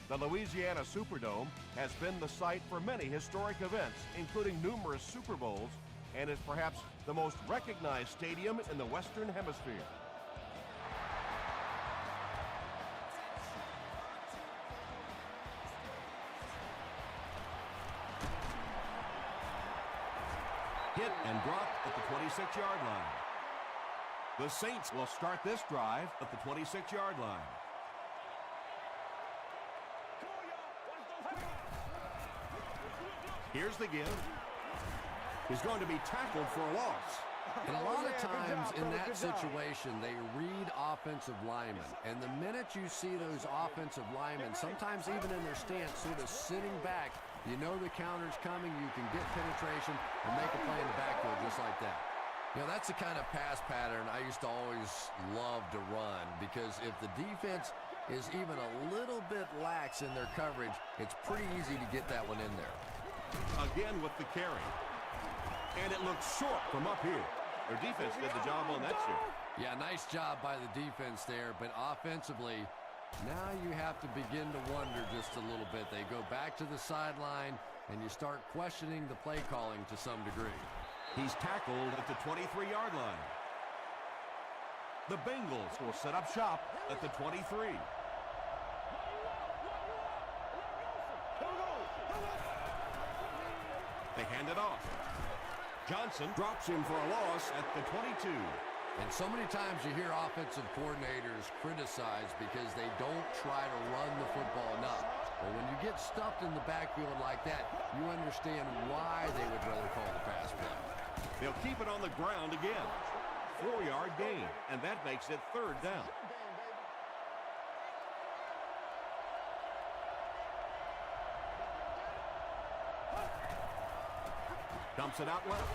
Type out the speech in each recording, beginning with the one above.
The Louisiana Superdome has been the site for many historic events, including numerous Super Bowls, and is perhaps the most recognized stadium in the Western Hemisphere. Hit and dropped at the 26-yard line. The Saints will start this drive at the 26-yard line. Here's the give. He's going to be tackled for a loss. And a lot of times in that situation, they read offensive linemen. And the minute you see those offensive linemen, sometimes even in their stance, sort of sitting back, you know the counter's coming, you can get penetration and make a play in the backfield just like that. You know, that's the kind of pass pattern I used to always love to run, because if the defense is even a little bit lax in their coverage, it's pretty easy to get that one in there. Again with the carry. And it looks short from up here. Their defense did the job on that shot. Yeah, nice job by the defense there, but offensively, now you have to begin to wonder just a little bit. They go back to the sideline, and you start questioning the play calling to some degree. He's tackled at the 23-yard line. The Bengals will set up shop at the 23. They hand it off. Johnson drops him for a loss at the 22. And so many times you hear offensive coordinators criticized because they don't try to run the football enough. But when you get stuffed in the backfield like that, you understand why they would rather call the pass play. They'll keep it on the ground again. 4-yard gain, and that makes it 3rd down. Dumps it out left.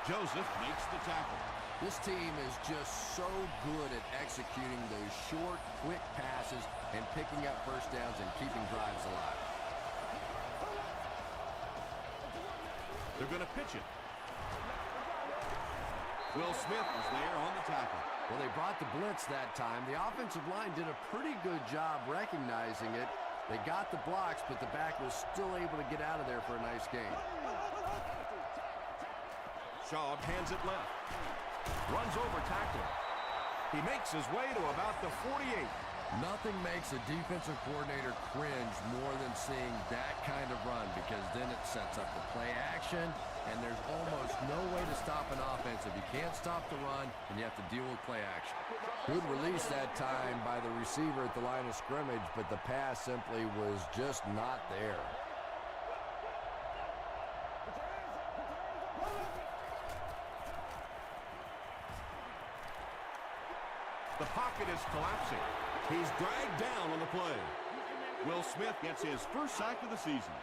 Joseph makes the tackle. This team is just so good at executing those short, quick passes and picking up first downs and keeping drives alive. They're going to pitch it. Will Smith is there on the tackle. Well, they brought the blitz that time. The offensive line did a pretty good job recognizing it. They got the blocks, but the back was still able to get out of there for a nice gain. Shaw hands it left. Runs over tackle. He makes his way to about the 48. Nothing makes a defensive coordinator cringe more than seeing that kind of run, because then it sets up the play action, and there's almost no way to stop an offense. If you can't stop the run, then you have to deal with play action. Good release that time by the receiver at the line of scrimmage, but the pass simply was just not there. The pocket is collapsing. He's dragged down on the play. Will Smith gets his first sack of the season.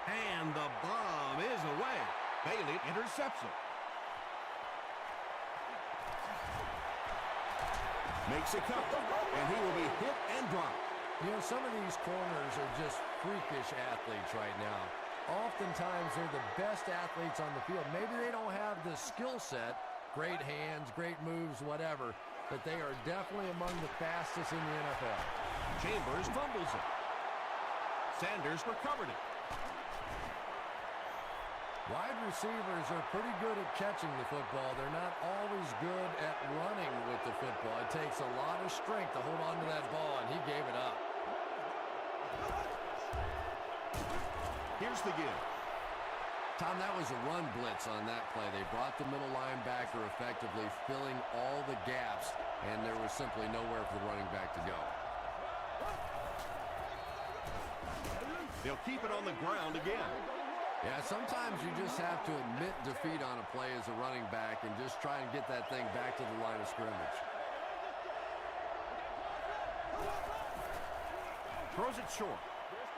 And the bomb is away. Bailey intercepts it. Makes a cut, and he will be hit and dropped. You know, some of these corners are just freakish athletes right now. Oftentimes, they're the best athletes on the field. Maybe they don't have the skill set, great hands, great moves, whatever, but they are definitely among the fastest in the NFL. Chambers fumbles it. Sanders recovered it. Wide receivers are pretty good at catching the football. They're not always good at running with the football. It takes a lot of strength to hold on to that ball, and he gave it up. Here's the give. Tom, that was a run blitz on that play. They brought the middle linebacker effectively filling all the gaps, and there was simply nowhere for the running back to go. They'll keep it on the ground again. Yeah, sometimes you just have to admit defeat on a play as a running back and just try and get that thing back to the line of scrimmage. Throws it short.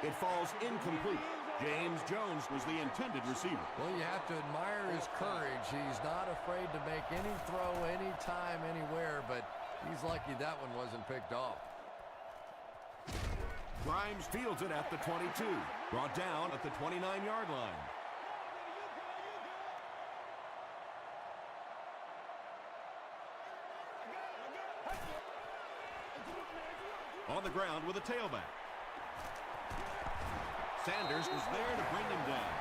It falls incomplete. James Jones was the intended receiver. Well, you have to admire his courage. He's not afraid to make any throw, anytime, anywhere, but he's lucky that one wasn't picked off. Grimes fields it at the 22. Brought down at the 29-yard line. On the ground with a tailback. Sanders was there to bring him down.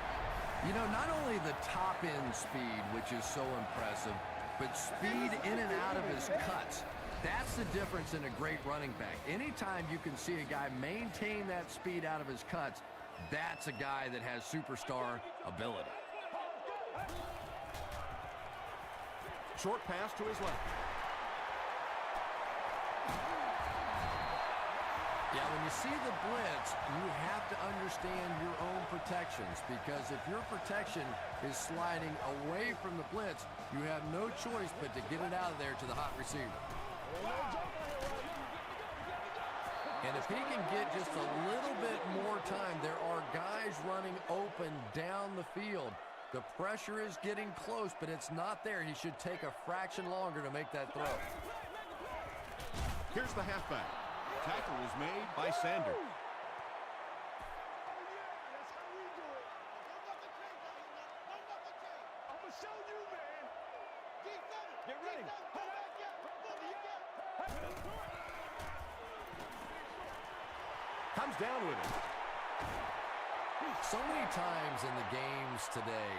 You know, not only the top-end speed, which is so impressive, but speed in and out of his cuts. That's the difference in a great running back. Anytime you can see a guy maintain that speed out of his cuts, that's a guy that has superstar ability. Short pass to his left. Yeah, when you see the blitz, you have to understand your own protections, because if your protection is sliding away from the blitz, you have no choice but to get it out of there to the hot receiver. And if he can get just a little bit more time, there are guys running open down the field. The pressure is getting close, but it's not there. He should take a fraction longer to make that throw. Here's the halfback. Tackle was made by Sanders. Get ready. Comes down with it. So many times in the games today,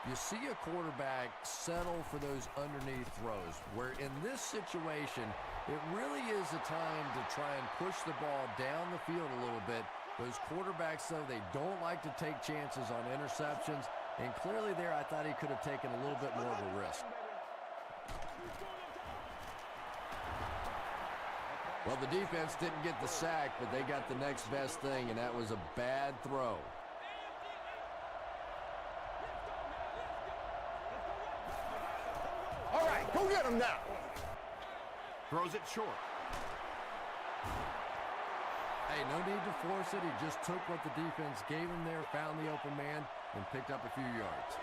you see a quarterback settle for those underneath throws, where in this situation, it really is a time to try and push the ball down the field a little bit. Those quarterbacks, though, they don't like to take chances on interceptions, and clearly there I thought he could have taken a little bit more of a risk. Well, the defense didn't get the sack, but they got the next best thing, and that was a bad throw. All right, go get him now. Throws it short. Hey, no need to force it. He just took what the defense gave him there, found the open man, and picked up a few yards.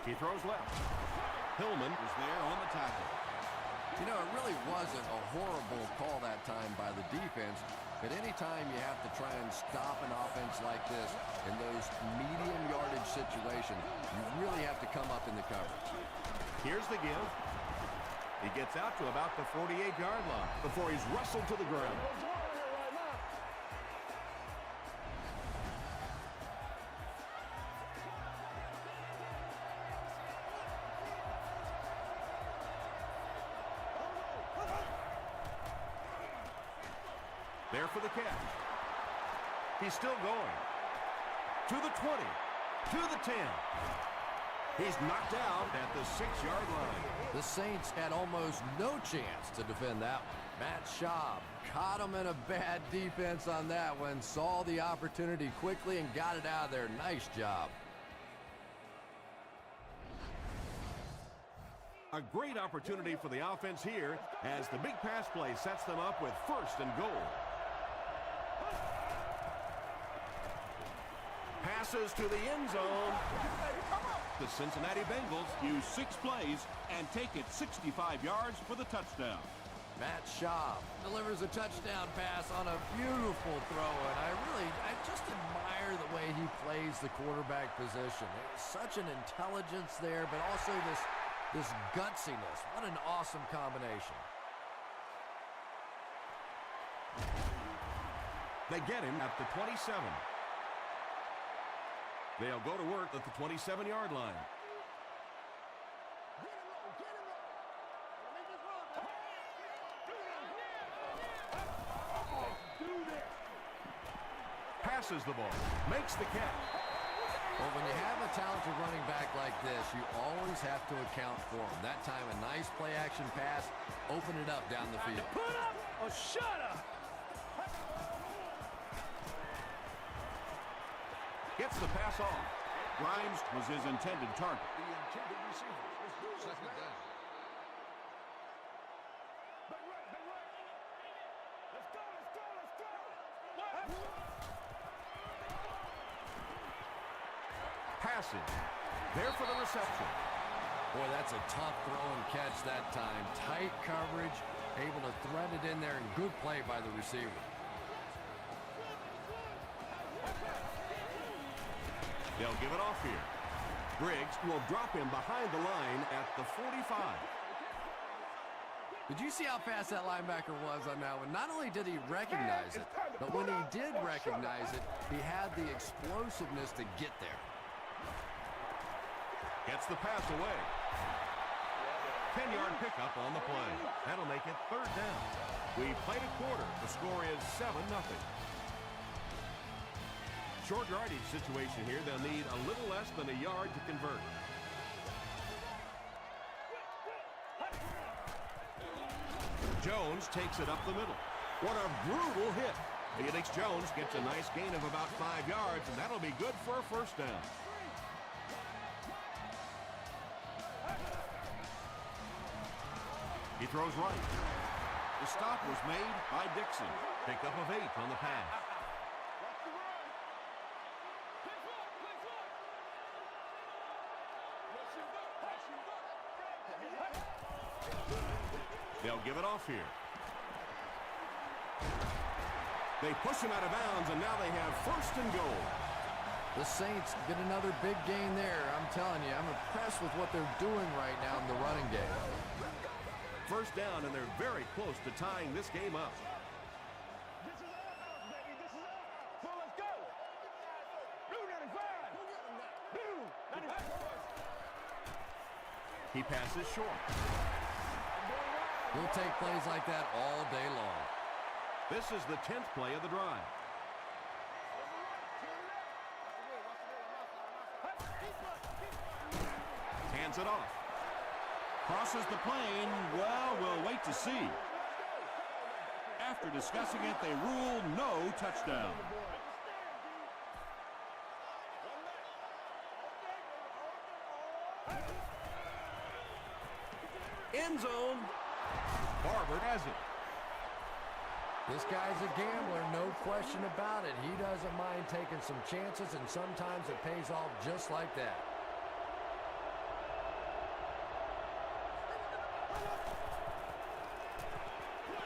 He throws left. Hillman was there on the tackle. You know, it really wasn't a horrible call that time by the defense, but anytime you have to try and stop an offense like this in those medium yardage situations, you really have to come up in the coverage. Here's the give. He gets out to about the 48-yard line before he's wrestled to the ground. There for the catch. He's still going. To the 20. To the 10. He's knocked out at the 6-yard line. The Saints had almost no chance to defend that one. Matt Schaub caught him in a bad defense on that one, saw the opportunity quickly and got it out of there. Nice job. A great opportunity for the offense here as the big pass play sets them up with 1st and goal. Passes to the end zone. The Cincinnati Bengals use 6 plays and take it 65 yards for the touchdown. Matt Schaub delivers a touchdown pass on a beautiful throw, and I just admire the way he plays the quarterback position. There's such an intelligence there, but also this gutsiness. What an awesome combination. They get him at the 27. They'll go to work at the 27-yard line. Passes the ball, makes the catch. Well, when you have a talented running back like this, you always have to account for him. That time, a nice play-action pass, open it up down the field. Put up or shut up. Gets the pass off. Grimes was his intended target. The intended receiver. Second down. Passing. There for the reception. Boy, that's a tough throw and catch that time. Tight coverage, able to thread it in there, and good play by the receiver. They'll give it off here. Briggs will drop him behind the line at the 45. Did you see how fast that linebacker was on that one? Not only did he recognize it, but when he did recognize it, he had the explosiveness to get there. Gets the pass away. 10-yard pickup on the play. That'll make it 3rd down. We played a quarter. The score is 7-0. Short yardage situation here. They'll need a little less than a yard to convert. Jones takes it up the middle. What a brutal hit. Felix Jones gets a nice gain of about 5 yards, and that'll be good for a 1st down. He throws right. The stop was made by Dixon. Pickup of 8 on the pass. They'll give it off here. They push him out of bounds, and now they have 1st and goal. The Saints get another big gain there. I'm telling you, I'm impressed with what they're doing right now in the running game. 1st down, and they're very close to tying this game up. This is our house, baby. This is our house. So let's go. Blue 95. Blue 95. He passes short. He'll take plays like that all day long. This is the 10th play of the drive. Hands it off. Crosses the plane. Well, we'll wait to see. After discussing it, they rule no touchdown. End zone. Barber has it. This guy's a gambler, no question about it. He doesn't mind taking some chances, and sometimes it pays off just like that.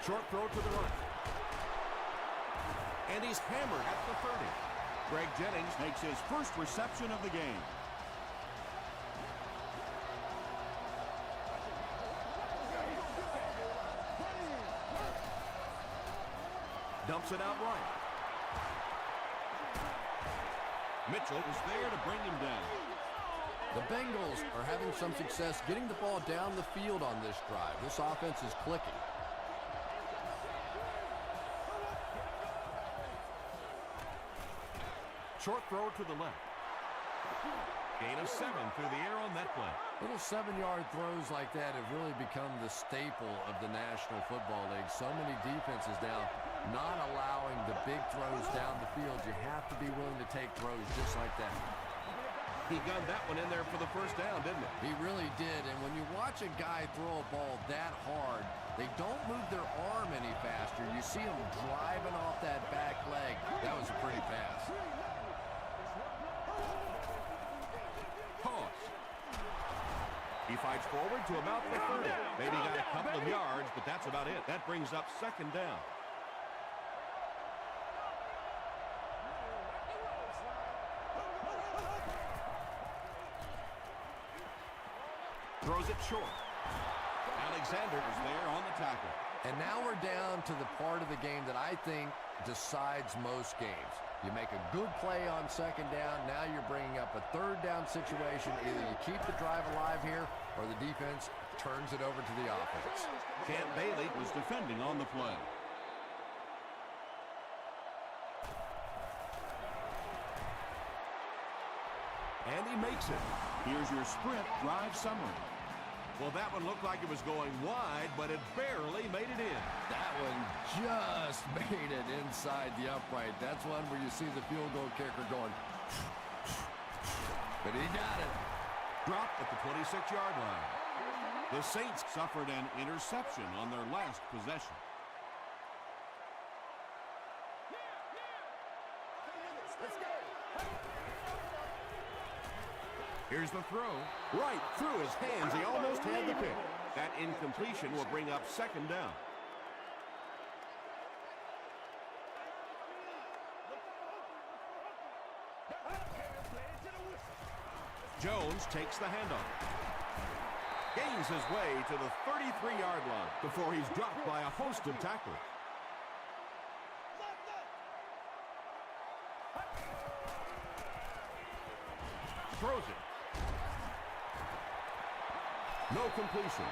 Short throw to the right. And he's hammered at the 30. Greg Jennings makes his 1st reception of the game. Dumps it out right. Mitchell was there to bring him down. The Bengals are having some success getting the ball down the field on this drive. This offense is clicking. Short throw to the left. Gain of 7 through the air on that play. Little 7-yard throws like that have really become the staple of the National Football League. So many defenses now not allowing the big throws down the field. You have to be willing to take throws just like that. He got that one in there for the 1st down, didn't he? He really did. And when you watch a guy throw a ball that hard, they don't move their arm any faster. You see him driving off that back leg. That was a pretty pass. Toss. He fights forward to about the 30. Maybe got a couple of yards, but that's about it. That brings up 2nd down. Throws it short. Alexander is there on the tackle. And now we're down to the part of the game that I think decides most games. You make a good play on 2nd down. Now you're bringing up a 3rd down situation. Either you keep the drive alive here or the defense turns it over to the offense. Champ Bailey was defending on the play. And he makes it. Here's your sprint drive summary. Well, that one looked like it was going wide, but it barely made it in. That one just made it inside the upright. That's one where you see the field goal kicker going, but he got it. Dropped at the 26-yard line. The Saints suffered an interception on their last possession. Here's the throw. Right through his hands. He almost had the pick. That incompletion will bring up 2nd down. Jones takes the handoff. Gains his way to the 33-yard line before he's dropped by a host of tacklers. Throws it. No completion.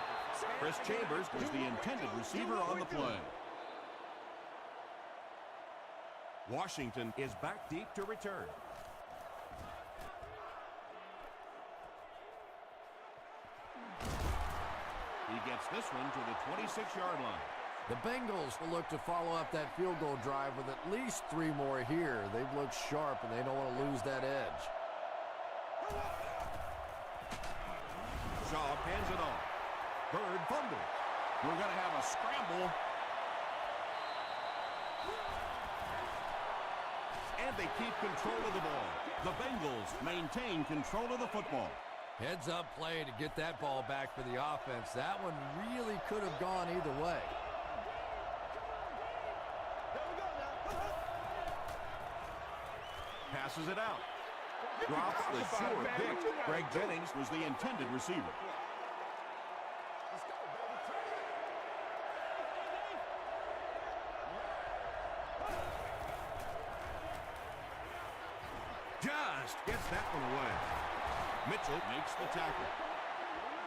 Chris Chambers was the intended receiver on the play. Washington is back deep to return. He gets this one to the 26-yard line. The Bengals will look to follow up that field goal drive with at least 3 more here. They've looked sharp, and they don't want to lose that edge. Shaw hands it off. Bird fumbles. We're going to have a scramble. And they keep control of the ball. The Bengals maintain control of the football. Heads up play to get that ball back for the offense. That one really could have gone either way. Passes it out. Drops the sure pick. Greg Jennings was the intended receiver. Just gets that one away. Mitchell makes the tackle.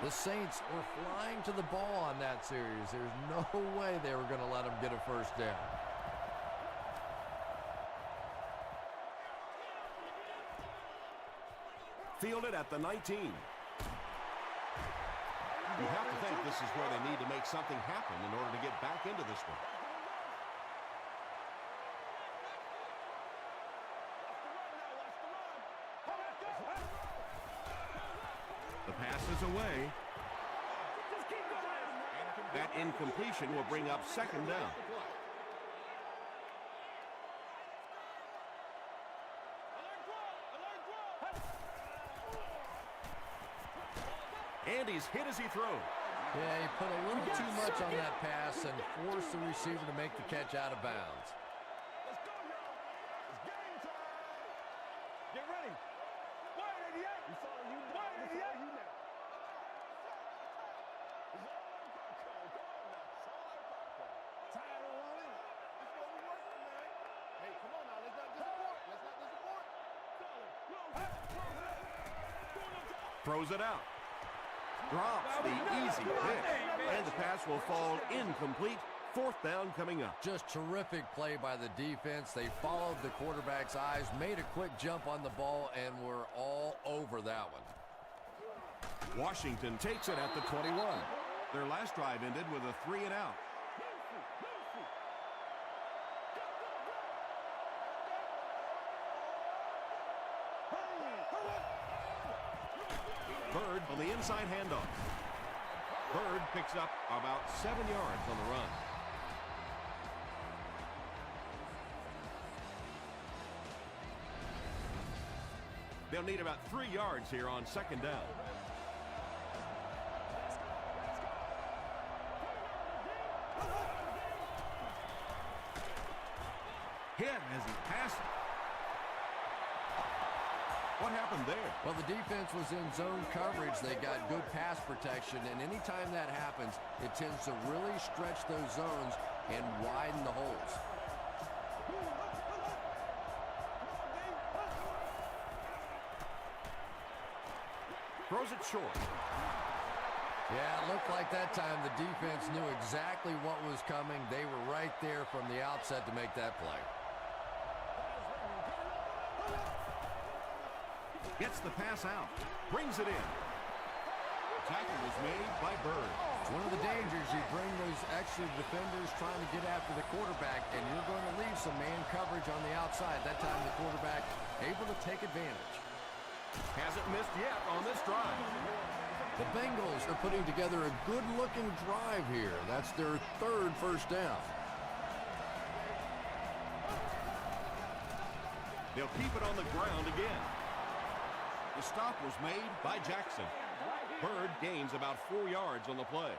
The Saints were flying to the ball on that series. There's no way they were going to let them get a first down. Fielded at the 19. You have to think this is where they need to make something happen in order to get back into this one. The pass is away. That incompletion will bring up second down. And he's hit as he throws. Yeah, he put a little too much on that pass and forced the receiver to make the catch out of bounds. Let's go, y'all. It's game time. Get ready. Wide 88. We follow you now. Wide 88. You now. It's all like popcorn. Come on now. It's all like popcorn. Tired of running? It's what we working, man. Hey, come on now. Let's not disappoint. Let's not disappoint. Throws it out. Drops the easy pick. And the pass will fall incomplete. Fourth down coming up. Just terrific play by the defense. They followed the quarterback's eyes, made a quick jump on the ball, and were all over that one. Washington takes it at the 21. Their last drive ended with a 3-and-out. Bird on the inside handoff. Bird picks up about 7 yards on the run. They'll need about 3 yards here on second down. Hit as he passes. What happened there? Well, the defense was in zone coverage. They got good pass protection, and anytime that happens, it tends to really stretch those zones and widen the holes. Throws it short. Yeah, it looked like that time the defense knew exactly what was coming. They were right there from the outset to make that play. Gets the pass out. Brings it in. Tackle was made by Bird. It's one of the dangers. You bring those extra defenders trying to get after the quarterback, and you're going to leave some man coverage on the outside. That time the quarterback able to take advantage. Hasn't missed yet on this drive. The Bengals are putting together a good-looking drive here. That's their third first down. They'll keep it on the ground again. The stop was made by Jackson. Bird gains about 4 yards on the play.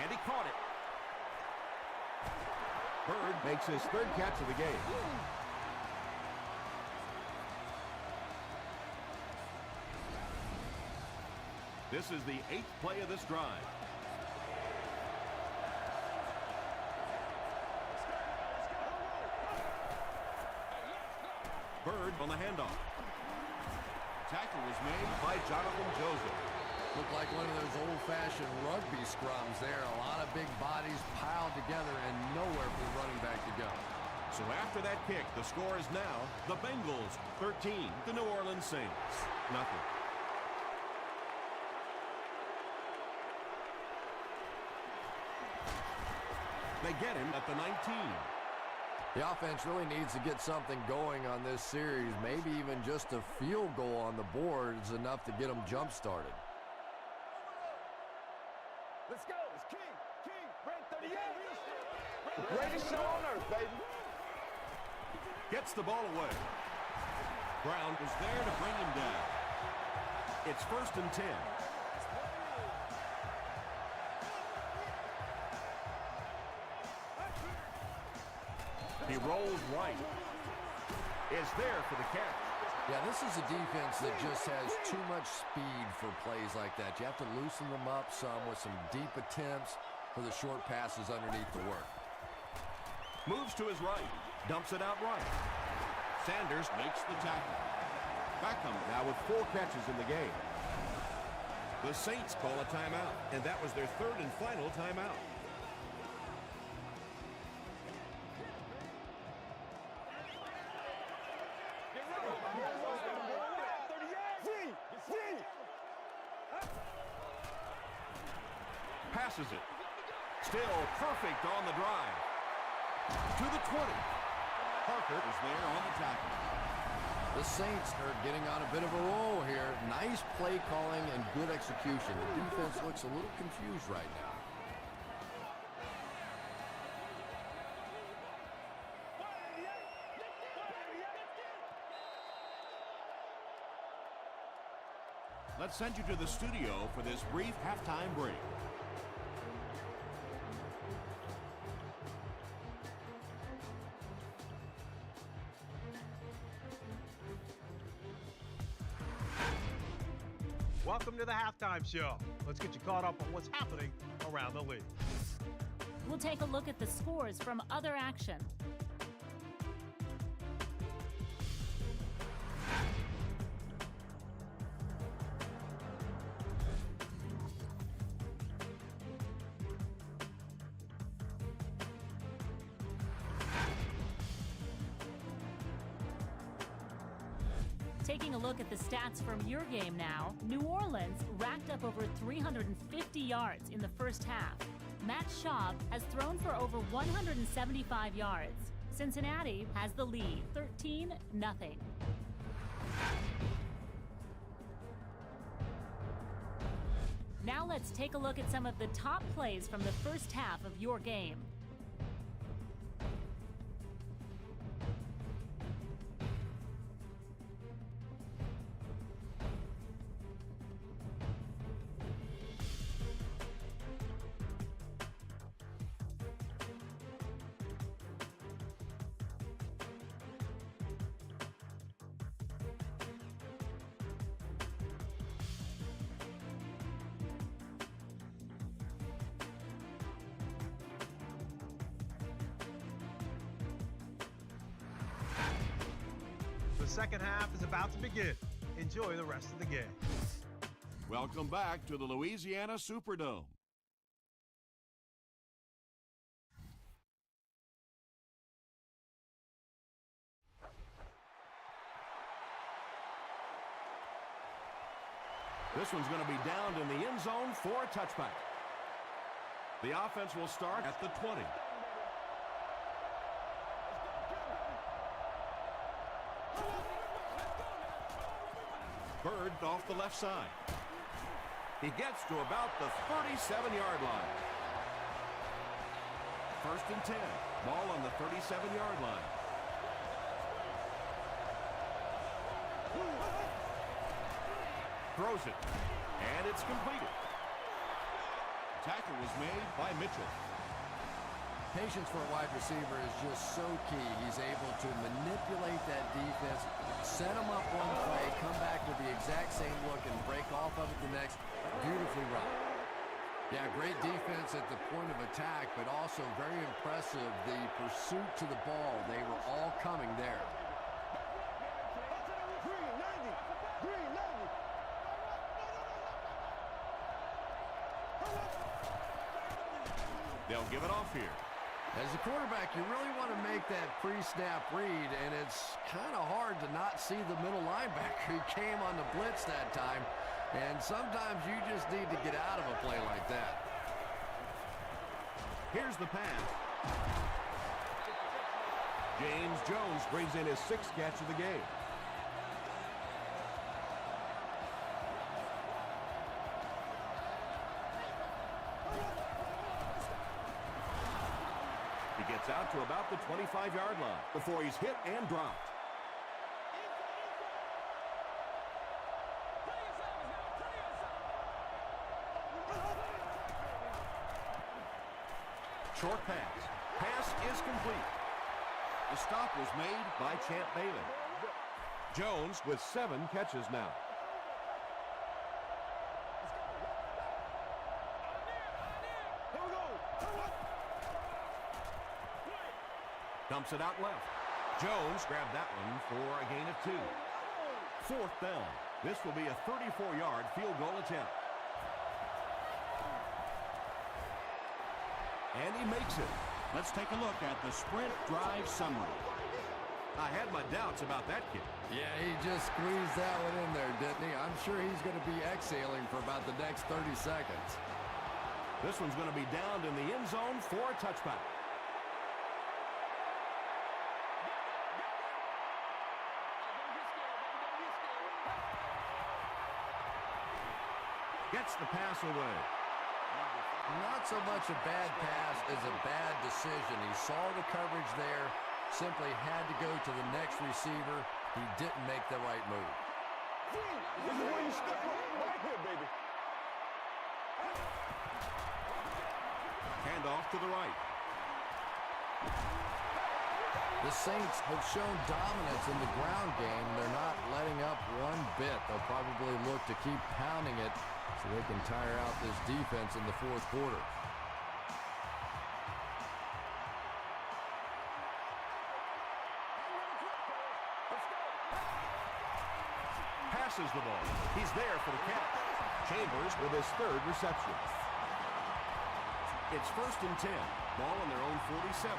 And he caught it. Bird makes his third catch of the game. This is the 8th play of this drive. Bird on the handoff. Tackle was made by Jonathan Joseph. Looked like one of those old-fashioned rugby scrums there. A lot of big bodies piled together and nowhere for the running back to go. So after that kick, the score is now the Bengals 13, the New Orleans Saints nothing. They get him at the 19. The offense really needs to get something going on this series. Maybe even just a field goal on the board is enough to get them jump-started. Let's go. It's King. King. Red 38. Greatest show on earth, baby. Gets the ball away. Brown was there to bring him down. It's 1st and 10. He rolls right. Is there for the catch. Yeah, this is a defense that just has too much speed for plays like that. You have to loosen them up some with some deep attempts for the short passes underneath the work. Moves to his right. Dumps it out right. Sanders makes the tackle. Beckham now with 4 catches in the game. The Saints call a timeout, and that was their 3rd and final timeout. Passes it. Still perfect on the drive. To the 20. Parker is there on the tackle. The Saints are getting on a bit of a roll here. Nice play calling and good execution. The defense looks a little confused right now. Let's send you to the studio for this brief halftime break. Welcome to the Halftime Show. Let's get you caught up on what's happening around the league. We'll take a look at the scores from other action. Taking a look at the stats from your game now, New Orleans racked up over 350 yards in the first half. Matt Schaub has thrown for over 175 yards. Cincinnati has the lead, 13-0. Now let's take a look at some of the top plays from the first half of your game. The second half is about to begin. Enjoy the rest of the game. Welcome back to the Louisiana Superdome. This one's going to be downed in the end zone for a touchback. The offense will start at the 20. Bird off the left side. He gets to about the 37-yard line. 1st and 10. Ball on the 37-yard line. Throws it, and it's completed. Tackle was made by Mitchell. Patience for a wide receiver is just so key. He's able to manipulate that defense, set them up one play, come back with the exact same look, and break off of it the next. Beautifully run. Yeah, great defense at the point of attack, but also very impressive, the pursuit to the ball. They were all coming there. They'll give it off here. As a quarterback, you really want to make that pre-snap read, and it's kind of hard to not see the middle linebacker. He came on the blitz that time, and sometimes you just need to get out of a play like that. Here's the pass. James Jones brings in his 6th catch of the game. He gets out to about the 25-yard line before he's hit and dropped. Short pass. Pass is complete. The stop was made by Champ Bailey. Jones with 7 catches now. Dumps it out left. Jones grabbed that one for a gain of 2. 4th down. This will be a 34-yard field goal attempt. And he makes it. Let's take a look at the sprint drive summary. I had my doubts about that kid. Yeah, he just squeezed that one in there, didn't he? I'm sure he's going to be exhaling for about the next 30 seconds. This one's going to be downed in the end zone for a touchback. Gets the pass away. Not so much a bad pass as a bad decision. He saw the coverage there, simply had to go to the next receiver. He didn't make the right move. This is where you step up right here, baby. Hand off to the right. The Saints have shown dominance in the ground game. They're not letting up one bit. They'll probably look to keep pounding it so they can tire out this defense in the 4th quarter. Passes the ball. He's there for the catch. Chambers with his 3rd reception. It's 1st and 10. Ball on their own 47.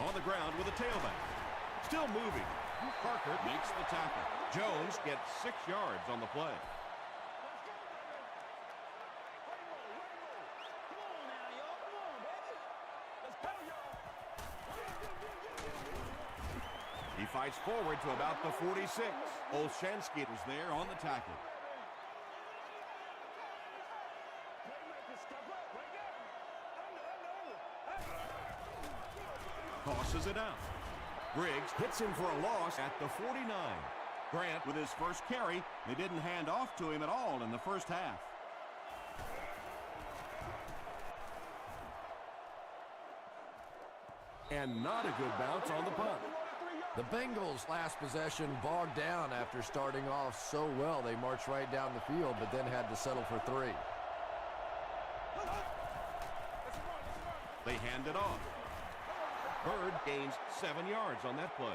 On the ground with a tailback. Still moving. Parker makes the tackle. Jones gets 6 yards on the play. He fights forward to about the 46. Olshansky was there on the tackle. Tosses it out. Briggs hits him for a loss at the 49. Grant with his first carry. They didn't hand off to him at all in the first half. And not a good bounce on the punt. The Bengals' last possession bogged down after starting off so well. They marched right down the field, but then had to settle for 3. They hand it off. Bird gains 7 yards on that play.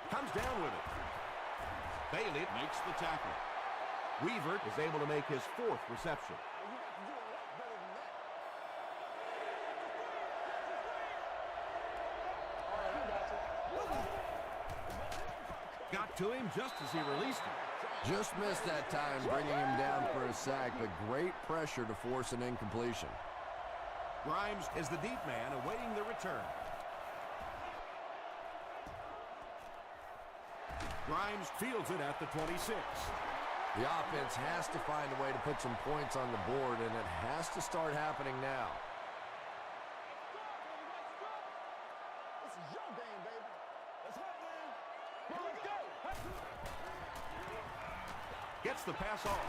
Comes down with it. Bailey makes the tackle. Weaver is able to make his 4th reception. Got to him just as he released him. Just missed that time, bringing him down for a sack, but great pressure to force an incompletion. Grimes is the deep man awaiting the return. Grimes fields it at the 26. The offense has to find a way to put some points on the board, and it has to start happening now. Gets the pass off.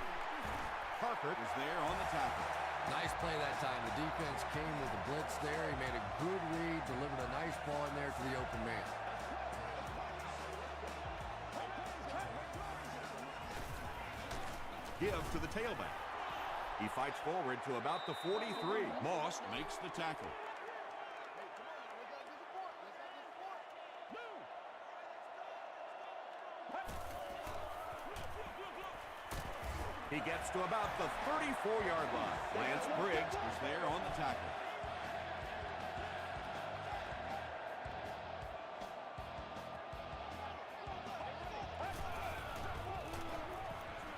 Parker is there on the tackle. Nice play that time. The defense came with the blitz there. He made a good read, delivered a nice ball in there to the open man. Give to the tailback. He fights forward to about the 43. Moss makes the tackle. He gets to about the 34-yard line. Lance Briggs is there on the tackle.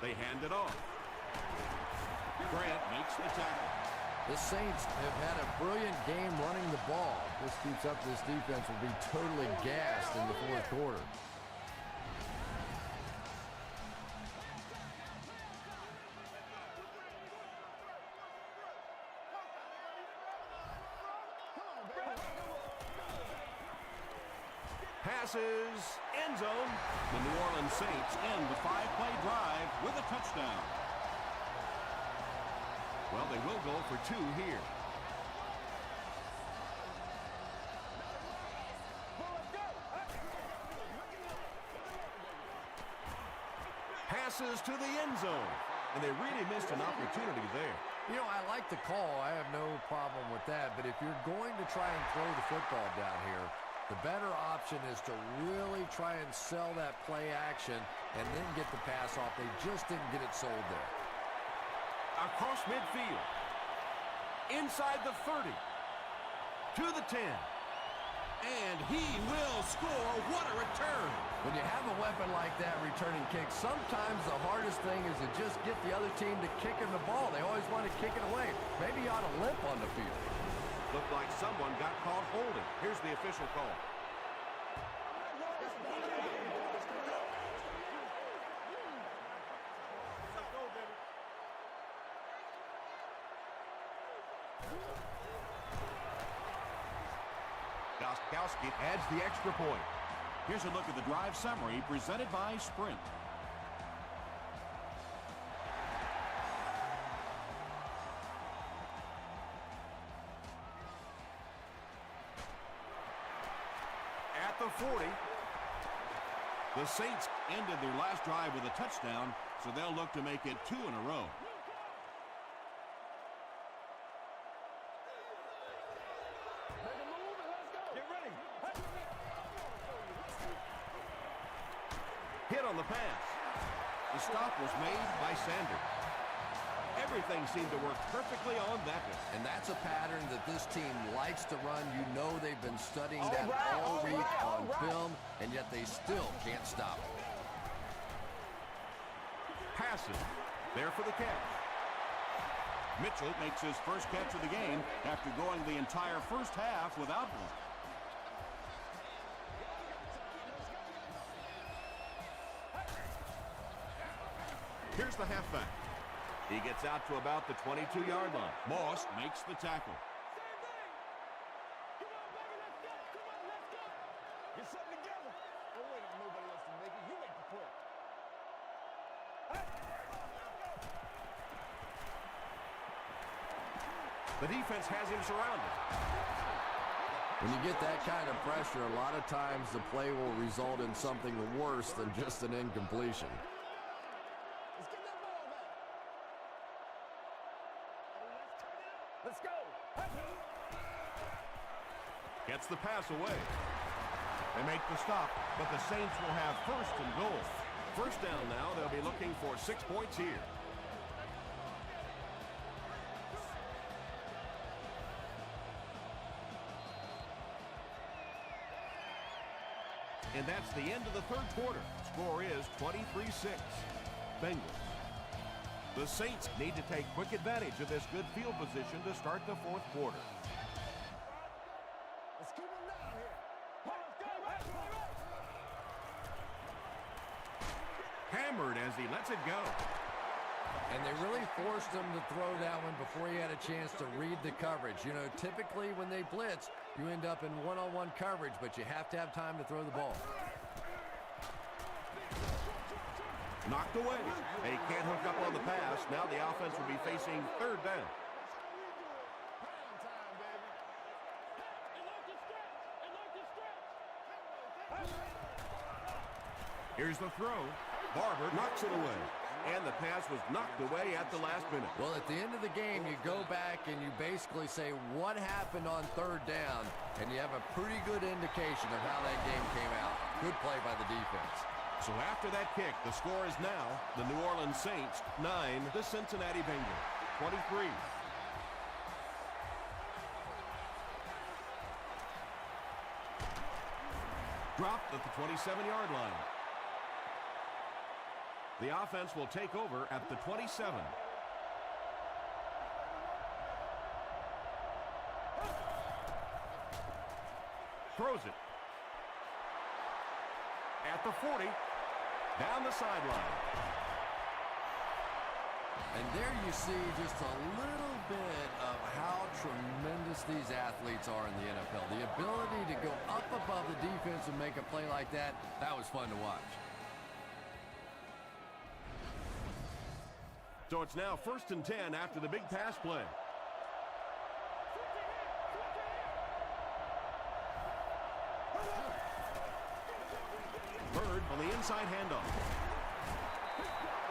They hand it off. Grant makes the tackle. The Saints have had a brilliant game running the ball. This keeps up, this defense will be totally gassed in the fourth quarter. Passes, end zone. The New Orleans Saints end the 5-play drive with a touchdown. Well, they will go for 2 here. Passes to the end zone. And they really missed an opportunity there. You know, I like the call. I have no problem with that. But if you're going to try and throw the football down here, the better option is to really try and sell that play action and then get the pass off. They just didn't get it sold there. Across midfield. Inside the 30. To the 10. And he will score. What a return. When you have a weapon like that returning kicks, sometimes the hardest thing is to just get the other team to kick in the ball. They always want to kick it away. Maybe you ought to limp on the field. Looked like someone got caught holding. Here's the official call. Gostkowski adds the extra point. Here's a look at the drive summary presented by Sprint. At the 40, the Saints ended their last drive with a touchdown, so they'll look to make it 2 in a row. Hit on the pass. The stop was made by Sanders. Everything seemed to work perfectly on that one. And that's a pattern that this team likes to run. You know they've been studying that all week on film, and yet they still can't stop it. Passes. There for the catch. Mitchell makes his first catch of the game after going the entire first half without one. Here's the halfback. He gets out to about the 22-yard line. Moss makes the tackle. Get something together. Don't wait on nobody else to make it. You make the play. The defense has him surrounded. When you get that kind of pressure, a lot of times the play will result in something worse than just an incompletion. Let's go. Gets the pass away. They make the stop, but the Saints will have first and goal. First down now, they'll be looking for 6 points here. And that's the end of the third quarter. Score is 23-6. Bengals. The Saints need to take quick advantage of this good field position to start the fourth quarter. Let's keep him down here. Hammered as he lets it go. And they really forced him to throw that one before he had a chance to read the coverage. You know, typically when they blitz, you end up in one-on-one coverage, but you have to have time to throw the ball. Knocked away. They can't hook up on the pass. Now the offense will be facing third down. Here's the throw. Barber knocks it away. And the pass was knocked away at the last minute. Well, at the end of the game, you go back and you basically say what happened on third down, and you have a pretty good indication of how that game came out. Good play by the defense. So after that kick, the score is now the New Orleans Saints 9, the Cincinnati Bengals 23. Dropped at the 27-yard line. The offense will take over at the 27. Throws it. At the 40. Down the sideline. And there you see just a little bit of how tremendous these athletes are in the NFL. The ability to go up above the defense and make a play like that, that was fun to watch. So it's now 1st and 10 after the big pass play. Bird on the inside handoff.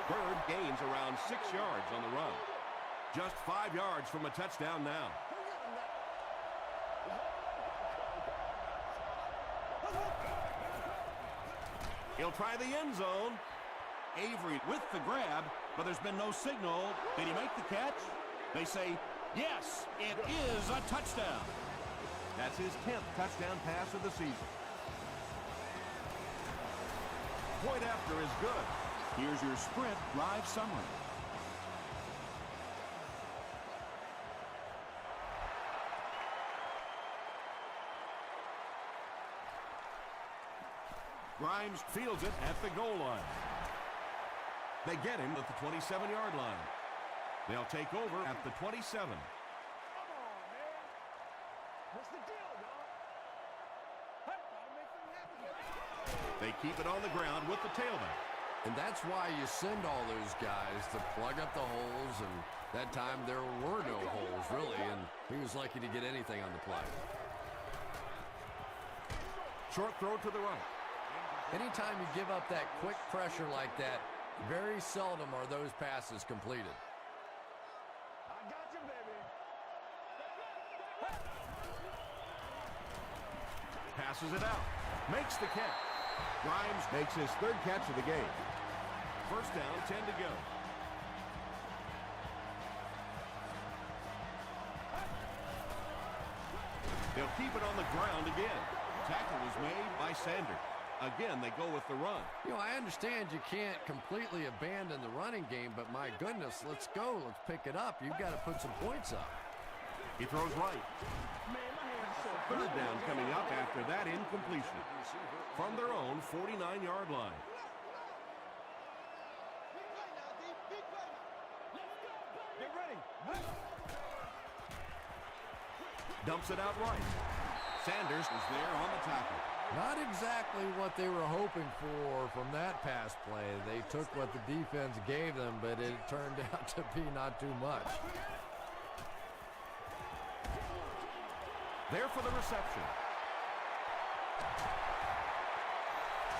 Bird gains around 6 yards on the run. Just 5 yards from a touchdown now. He'll try the end zone. Avery with the grab, but there's been no signal. Did he make the catch? They say, yes, it is a touchdown. That's his 10th touchdown pass of the season. Point after is good. Here's your sprint live summary. Grimes fields it at the goal line. They get him at the 27-yard line. They'll take over at the 27. Come on, man. What's the deal, dog? Hey, gotta make something happen. They keep it on the ground with the tailback. And that's why you send all those guys to plug up the holes, and that time there were no holes, really, and he was lucky to get anything on the play. Short throw to the right. Anytime you give up that quick pressure like that, very seldom are those passes completed. I got you, baby. Passes it out. Makes the catch. Grimes makes his 3rd catch of the game. 1st down, 10 to go. They'll keep it on the ground again. Tackle was made by Sanders. Again, they go with the run. You know, I understand you can't completely abandon the running game, but my goodness, let's go. Let's pick it up. You've got to put some points up. He throws right. Man, my hands are so 3rd down coming up after that incompletion. From their own 49-yard line. Get ready. Dumps it out right. Sanders is there on the tackle. Not exactly what they were hoping for from that pass play. They took what the defense gave them, but it turned out to be not too much. There for the reception.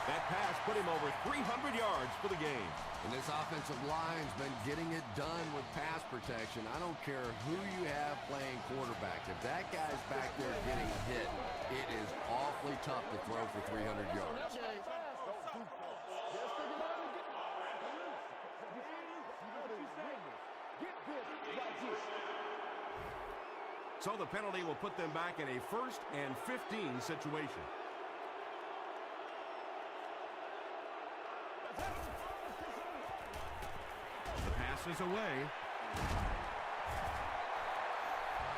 That pass put him over 300 yards for the game. And this offensive line's been getting it done with pass protection. I don't care who you have playing quarterback. If that guy's back there getting hit, it is awfully tough to throw for 300 yards. So the penalty will put them back in a 1st and 15 situation. The pass is away.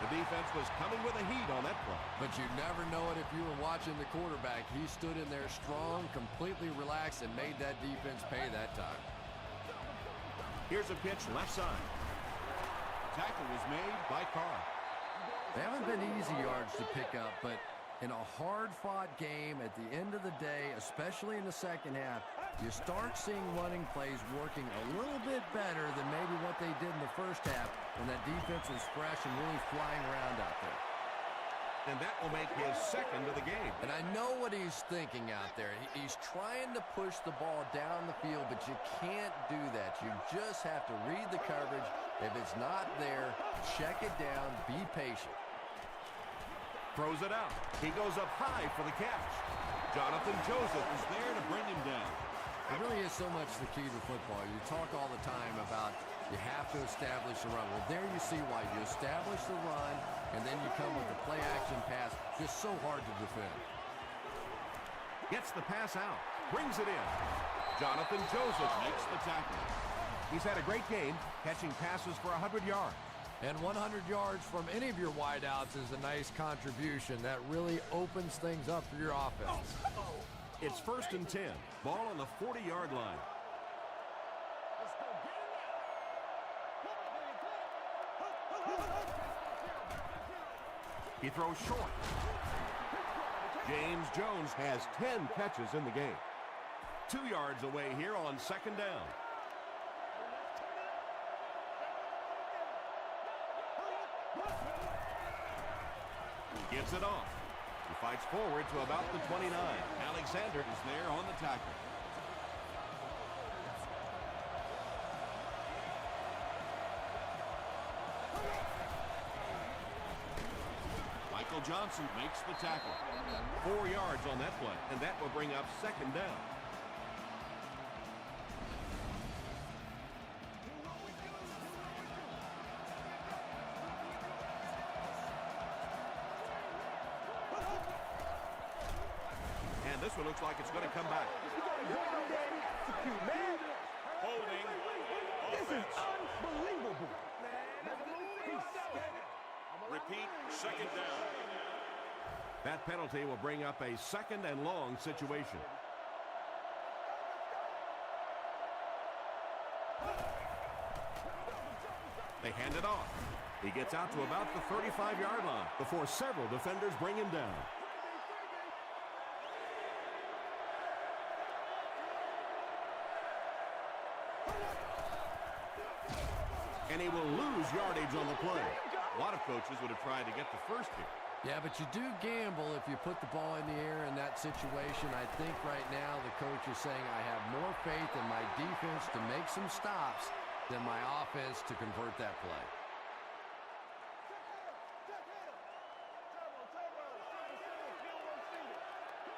The defense was coming with a heat on that play. But you never know it if you were watching the quarterback. He stood in there strong, completely relaxed, and made that defense pay that time. Here's a pitch left side. Tackle was made by Carr. They haven't been easy yards to pick up, but In a hard-fought game at the end of the day, especially in the second half, you start seeing running plays working a little bit better than maybe what they did in the first half when that defense was fresh and really flying around out there. And that will make his second of the game. And I know what he's thinking out there. He's trying to push the ball down the field, but you can't do that. You just have to read the coverage. If it's not there, check it down, be patient. Throws it out. He goes up high for the catch. Jonathan Joseph is there to bring him down. It really is so much the key to football. You talk all the time about you have to establish the run. Well, there you see why. You establish the run, and then you come with the play-action pass. Just so hard to defend. Gets the pass out. Brings it in. Jonathan Joseph makes the tackle. He's had a great game, catching passes for 100 yards. And 100 yards from any of your wideouts is a nice contribution. That really opens things up for your offense. It's 1st and 10. Ball on the 40-yard line. He throws short. James Jones has 10 catches in the game. 2 yards away here on 2nd down. Gets it off. He fights forward to about the 29. Alexander is there on the tackle. Michael Johnson makes the tackle. 4 yards on that play, and that will bring up 2nd down. And this one looks like it's going to come back. Holding. This is unbelievable. Repeat, 2nd down. That penalty will bring up a 2nd and long situation. They hand it off. He gets out to about the 35-yard line before several defenders bring him down. And he will lose yardage on the play. A lot of coaches would have tried to get the first here. Yeah, but you do gamble if you put the ball in the air in that situation. I think right now the coach is saying I have more faith in my defense to make some stops than my offense to convert that play.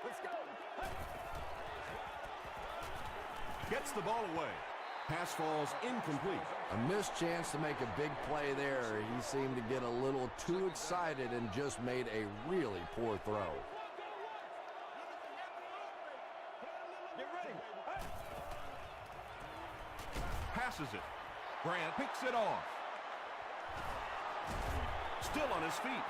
Let's go. Gets the ball away. Pass falls incomplete. A missed chance to make a big play there. He seemed to get a little too excited and just made a really poor throw. Get ready. Passes it. Grant picks it off. Still on his feet.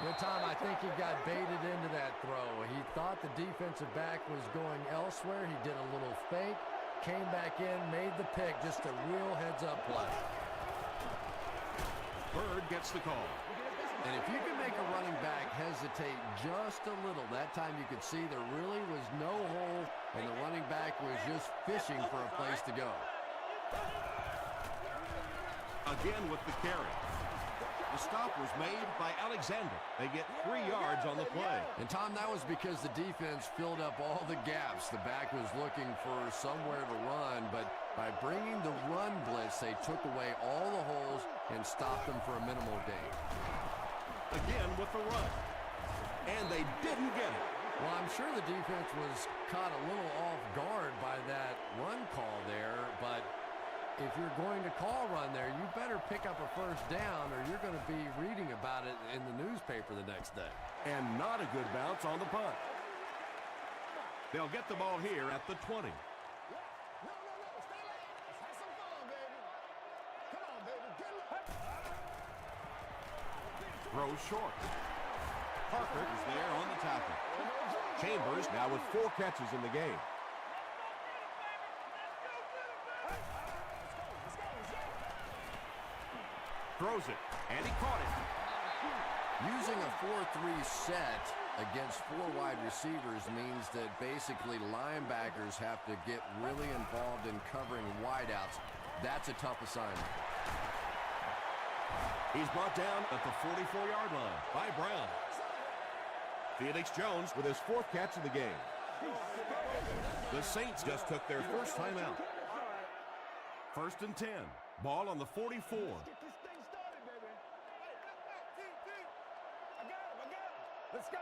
You know, Tom, I think he got baited into that throw. He thought the defensive back was going elsewhere. He did a little fake. Came back in, made the pick, just a real heads-up play. Bird gets the call. And if you can make a running back hesitate just a little, that time you could see there really was no hole, and the running back was just fishing for a place to go. Again with the carry. The stop was made by Alexander. They get 3 yards on the play. And, Tom, that was because the defense filled up all the gaps. The back was looking for somewhere to run, but by bringing the run blitz, they took away all the holes and stopped them for a minimal gain. Again with the run. And they didn't get it. Well, I'm sure the defense was caught a little off guard by that run call there, but if you're going to call run there, you better pick up a first down or you're going to be reading about it in the newspaper the next day. And not a good bounce on the punt. They'll get the ball here at the 20. No. Stay late. Let's have some fun, baby. Come on, baby. Get up. Throws short. Parker is there on the tackle. Chambers now with 4 catches in the game. Throws it, and he caught it. Using a 4-3 set against 4 wide receivers means that basically linebackers have to get really involved in covering wideouts. That's a tough assignment. He's brought down at the 44-yard line by Brown. Felix Jones with his 4th catch of the game. The Saints just took their first time out. 1st and 10. Ball on the 44. Let's go.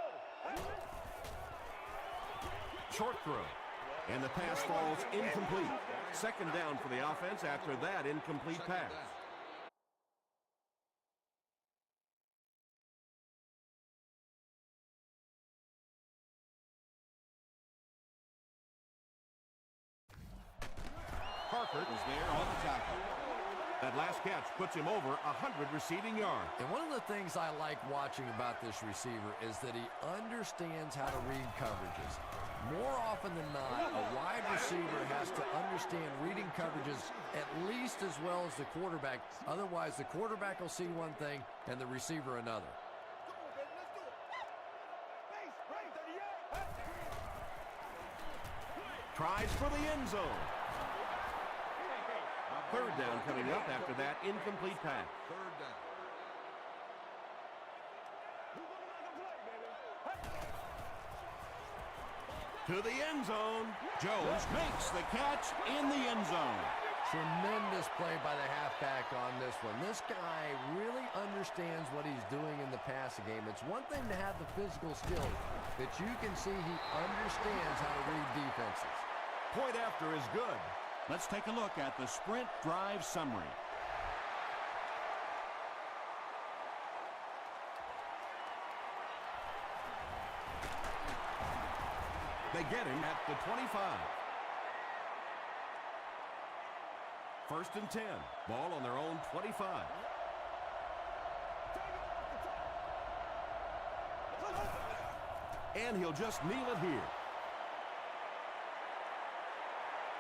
Short throw. And the pass falls incomplete. 2nd down for the offense after that incomplete pass. Parker is there on the tackle. That last catch puts him over 100 receiving yards. And one of the things I like watching about this receiver is that he understands how to read coverages. More often than not, a wide receiver has to understand reading coverages at least as well as the quarterback. Otherwise, the quarterback will see one thing and the receiver another. Tries for the end zone. 3rd down coming up after that incomplete pass. 3rd down. To the end zone. Jones makes the catch in the end zone. Tremendous play by the halfback on this one. This guy really understands what he's doing in the passing game. It's one thing to have the physical skills, but you can see he understands how to read defenses. Point after is good. Let's take a look at the sprint drive summary. They get him at the 25. 1st and 10. Ball on their own 25. And he'll just kneel it here.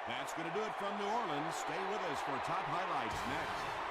That's going to do it from New Orleans. Stay with us for top highlights next.